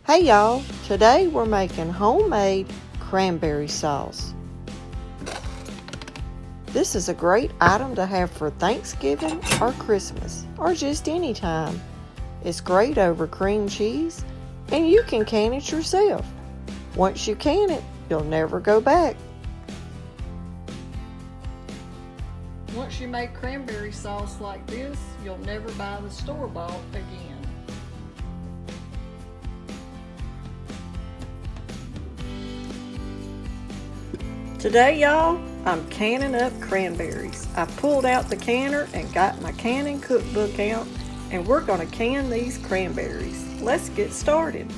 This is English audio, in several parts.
Hey y'all, today we're making homemade cranberry sauce. This is a great item to have for Thanksgiving or Christmas or just any time. It's great over cream cheese and you can can it yourself. Once you can it, you'll never go back. Once you make cranberry sauce like this, you'll never buy the store-bought again. Today, y'all, I'm canning up cranberries. I pulled out the canner and got my canning cookbook out, and we're going to can these cranberries. Let's get started.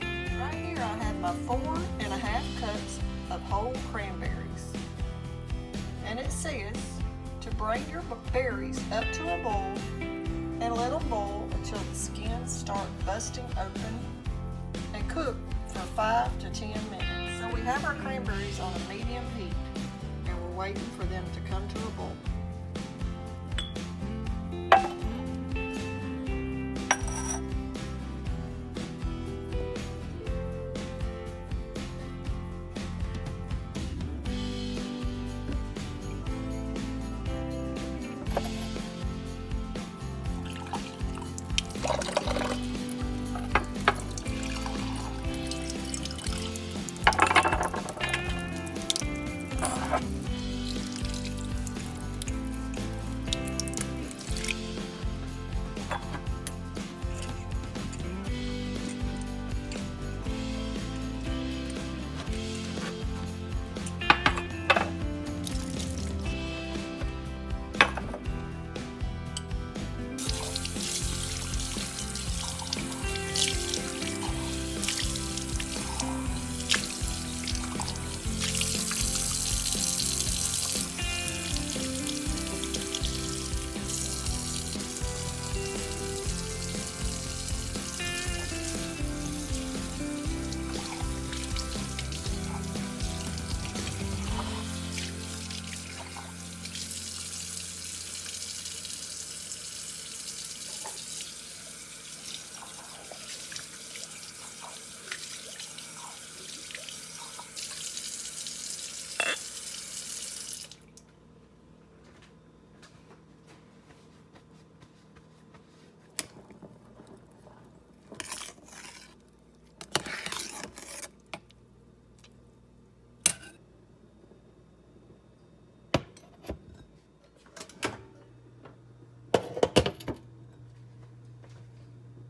Right here I have my 4½ cups of whole cranberries. And it says to bring your berries up to a boil and let them boil until the skins start busting open and cook for 5 to 10 minutes. So we have our cranberries on a medium heat and we're waiting for them to come to a boil.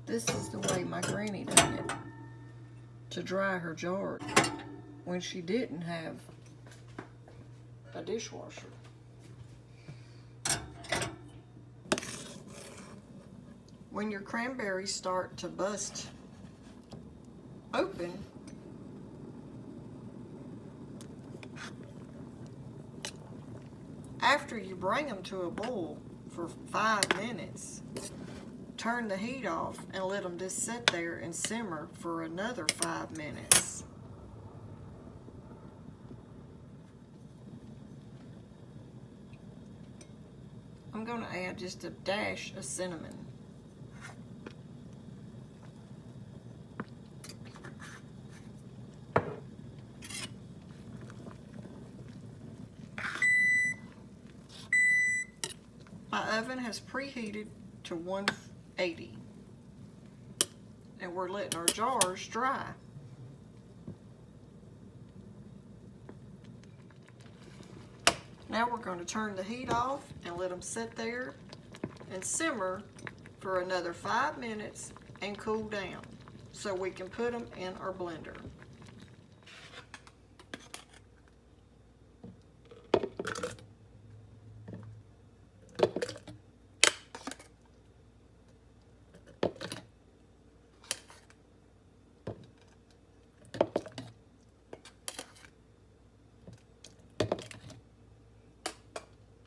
This is the way my granny done it to dry her jars when she didn't have a dishwasher. When your cranberries start to bust open, after you bring them to a boil for 5 minutes, turn the heat off and let them just sit there and simmer for another 5 minutes. I'm going to add just a dash of cinnamon. My oven has preheated to 180 and we're letting our jars dry. Now we're going to turn the heat off and let them sit there and simmer for another 5 minutes and cool down so we can put them in our blender.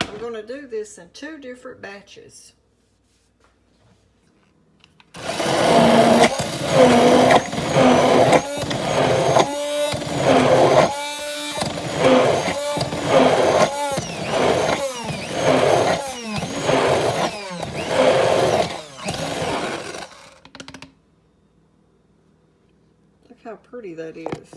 I'm going to do this in 2 different batches. Look how pretty that is.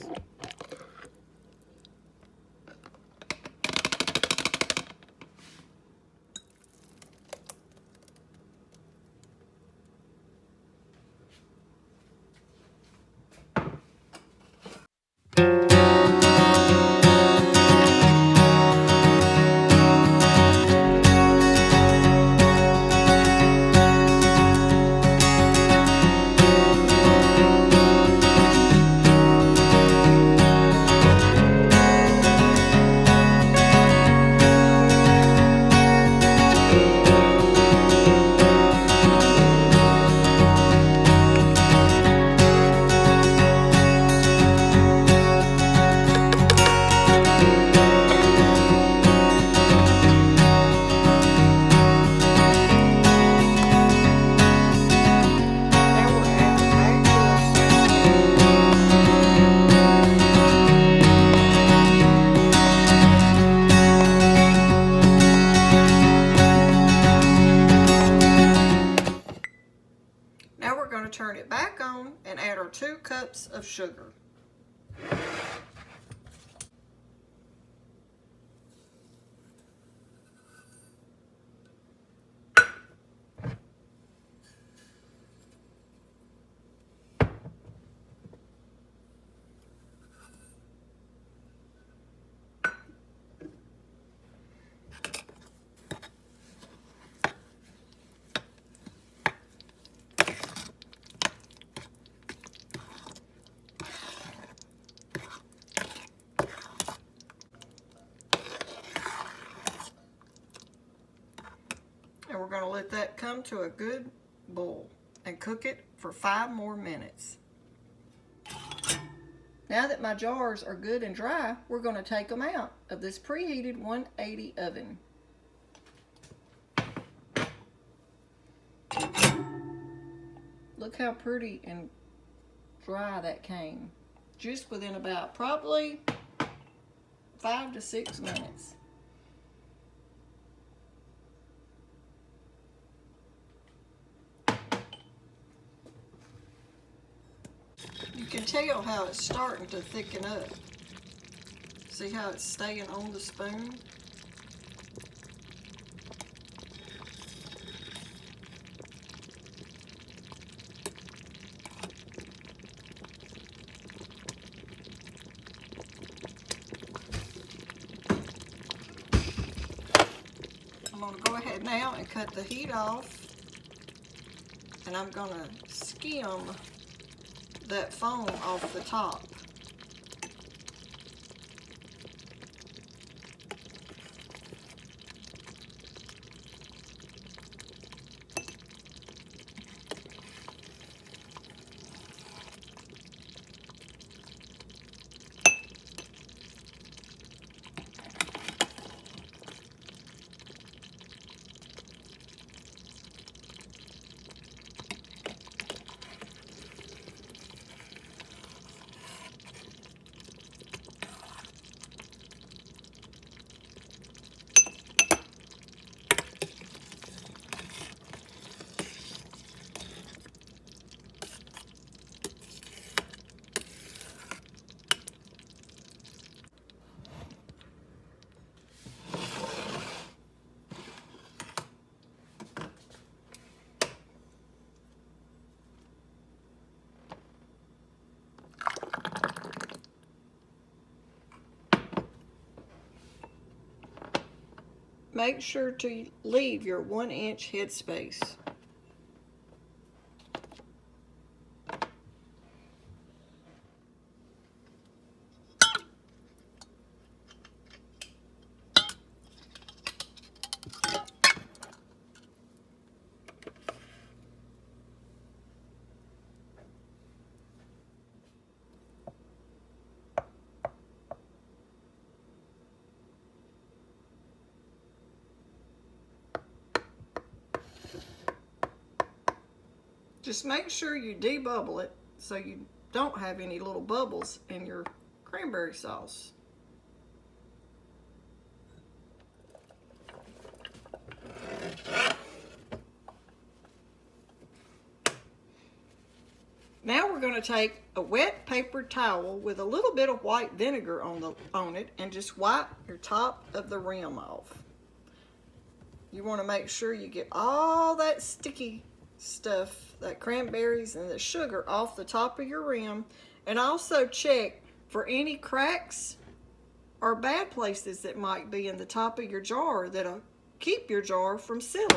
Now we're going to turn it back on and add our 2 cups of sugar. And we're going to let that come to a good boil and cook it for 5 more minutes. Now that my jars are good and dry, we're going to take them out of this preheated 180 oven. Look how pretty and dry that came. Just within about probably 5 to 6 minutes. You can tell how it's starting to thicken up. See how it's staying on the spoon? I'm going to go ahead now and cut the heat off, and I'm going to skim that foam off the top. Make sure to leave your 1-inch headspace. Just make sure you debubble it so you don't have any little bubbles in your cranberry sauce. Now we're going to take a wet paper towel with a little bit of white vinegar on it and just wipe your top of the rim off. You want to make sure you get all that sticky stuff, that cranberries and the sugar, off the top of your rim, and also check for any cracks or bad places that might be in the top of your jar that'll keep your jar from sealing.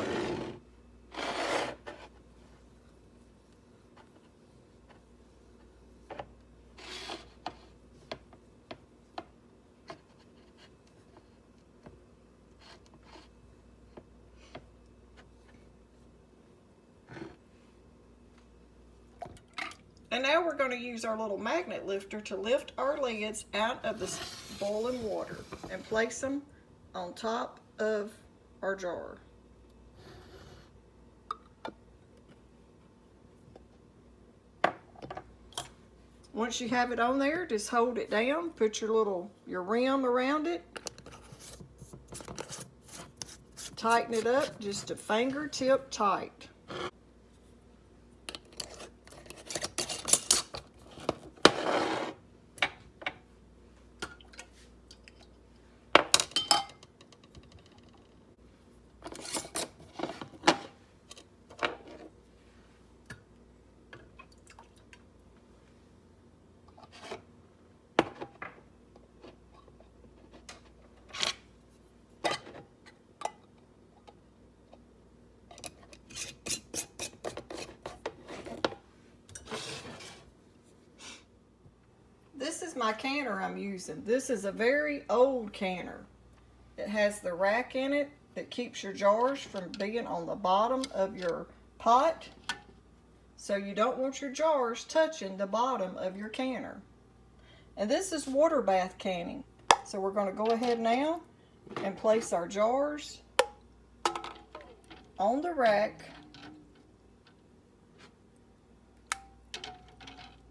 And now we're going to use our little magnet lifter to lift our lids out of the boiling water and place them on top of our jar. Once you have it on there, just hold it down, put your rim around it, tighten it up just a fingertip tight. This is my canner I'm using. This is a very old canner. It has the rack in it that keeps your jars from being on the bottom of your pot. So you don't want your jars touching the bottom of your canner. And this is water bath canning. So we're going to go ahead now and place our jars on the rack.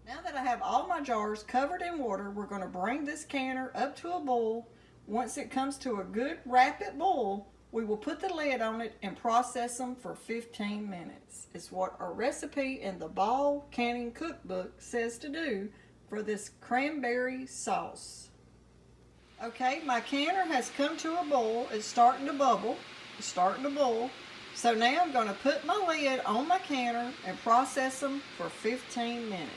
Now that I have all my jars covered in water, we're going to bring this canner up to a boil. Once it comes to a good rapid boil, we will put the lid on it and process them for 15 minutes. It's what our recipe in the Ball Canning Cookbook says to do for this cranberry sauce. Okay, my canner has come to a boil. It's starting to bubble. It's starting to boil. So now I'm going to put my lid on my canner and process them for 15 minutes.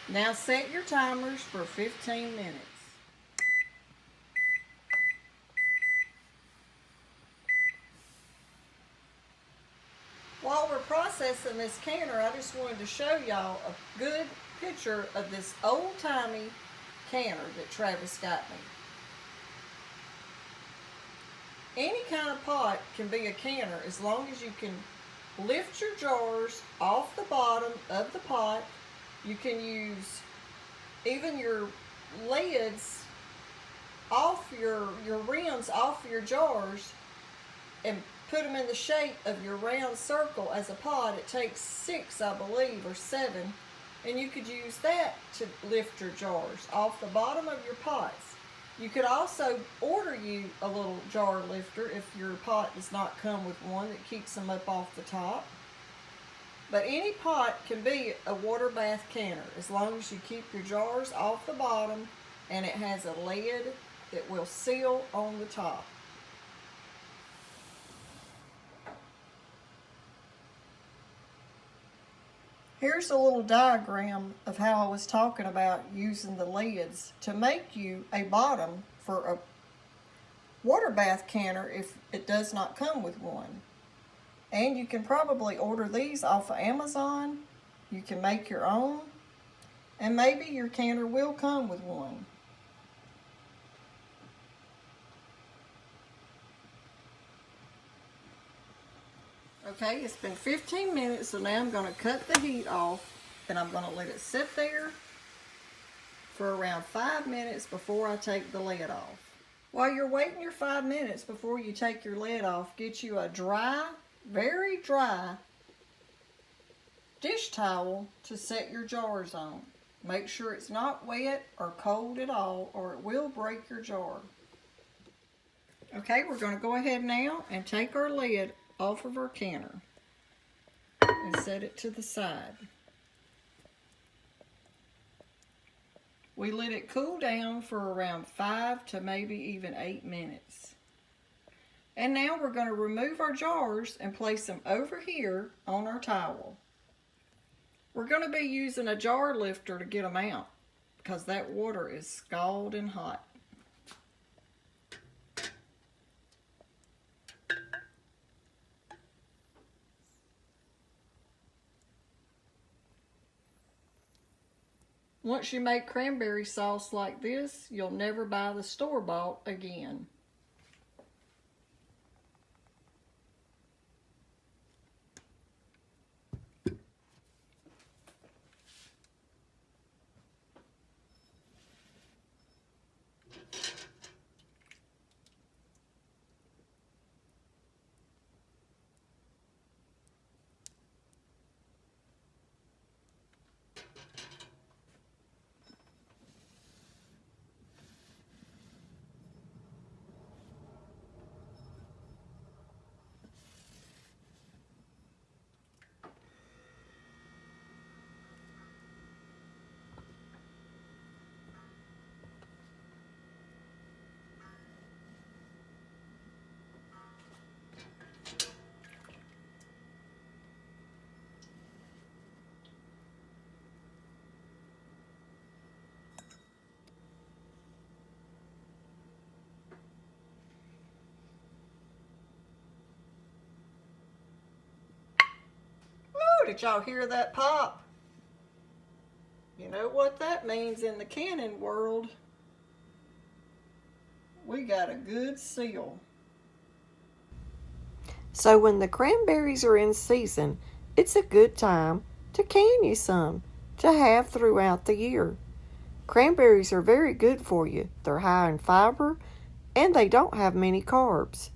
Now set your timers for 15 minutes. While we're processing this canner, I just wanted to show y'all a good picture of this old-timey canner that Travis got me. Any kind of pot can be a canner as long as you can lift your jars off the bottom of the pot. You can use even your lids off your rims off your jars and put them in the shape of your round circle as a pot. It takes 6, I believe, or 7, and you could use that to lift your jars off the bottom of your pots. You could also order you a little jar lifter if your pot does not come with one that keeps them up off the top. But any pot can be a water bath canner as long as you keep your jars off the bottom and it has a lid that will seal on the top. Here's a little diagram of how I was talking about using the lids to make you a bottom for a water bath canner if it does not come with one. And you can probably order these off of Amazon. You can make your own. And maybe your canner will come with one. Okay, it's been 15 minutes, so now I'm going to cut the heat off and I'm going to let it sit there for around 5 minutes before I take the lid off. While you're waiting your 5 minutes before you take your lid off, get you a dry, very dry dish towel to set your jars on. Make sure it's not wet or cold at all, or it will break your jar. Okay, we're going to go ahead now and take our lid off of our canner and set it to the side. We let it cool down for around 5 to maybe even 8 minutes. And now we're going to remove our jars and place them over here on our towel. We're going to be using a jar lifter to get them out because that water is scalding hot. Once you make cranberry sauce like this, you'll never buy the store-bought again. Did y'all hear that pop? You know what that means in the canning world. We got a good seal. So when the cranberries are in season, it's a good time to can you some to have throughout the year. Cranberries are very good for you. They're high in fiber and they don't have many carbs.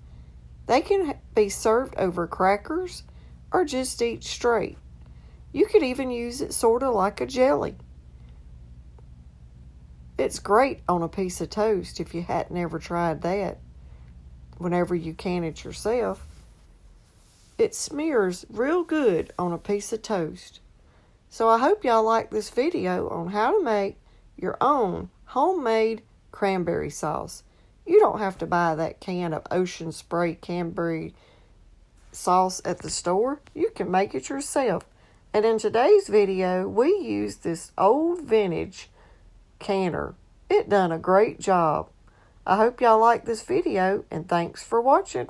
They can be served over crackers or just eat straight. You could even use it sort of like a jelly. It's great on a piece of toast if you hadn't ever tried that. Whenever you can it yourself, it smears real good on a piece of toast. So I hope y'all like this video on how to make your own homemade cranberry sauce. You don't have to buy that can of Ocean Spray cranberry sauce at the store. You can make it yourself. And in today's video, we used this old vintage canner. It done a great job. I hope y'all like this video, and thanks for watching.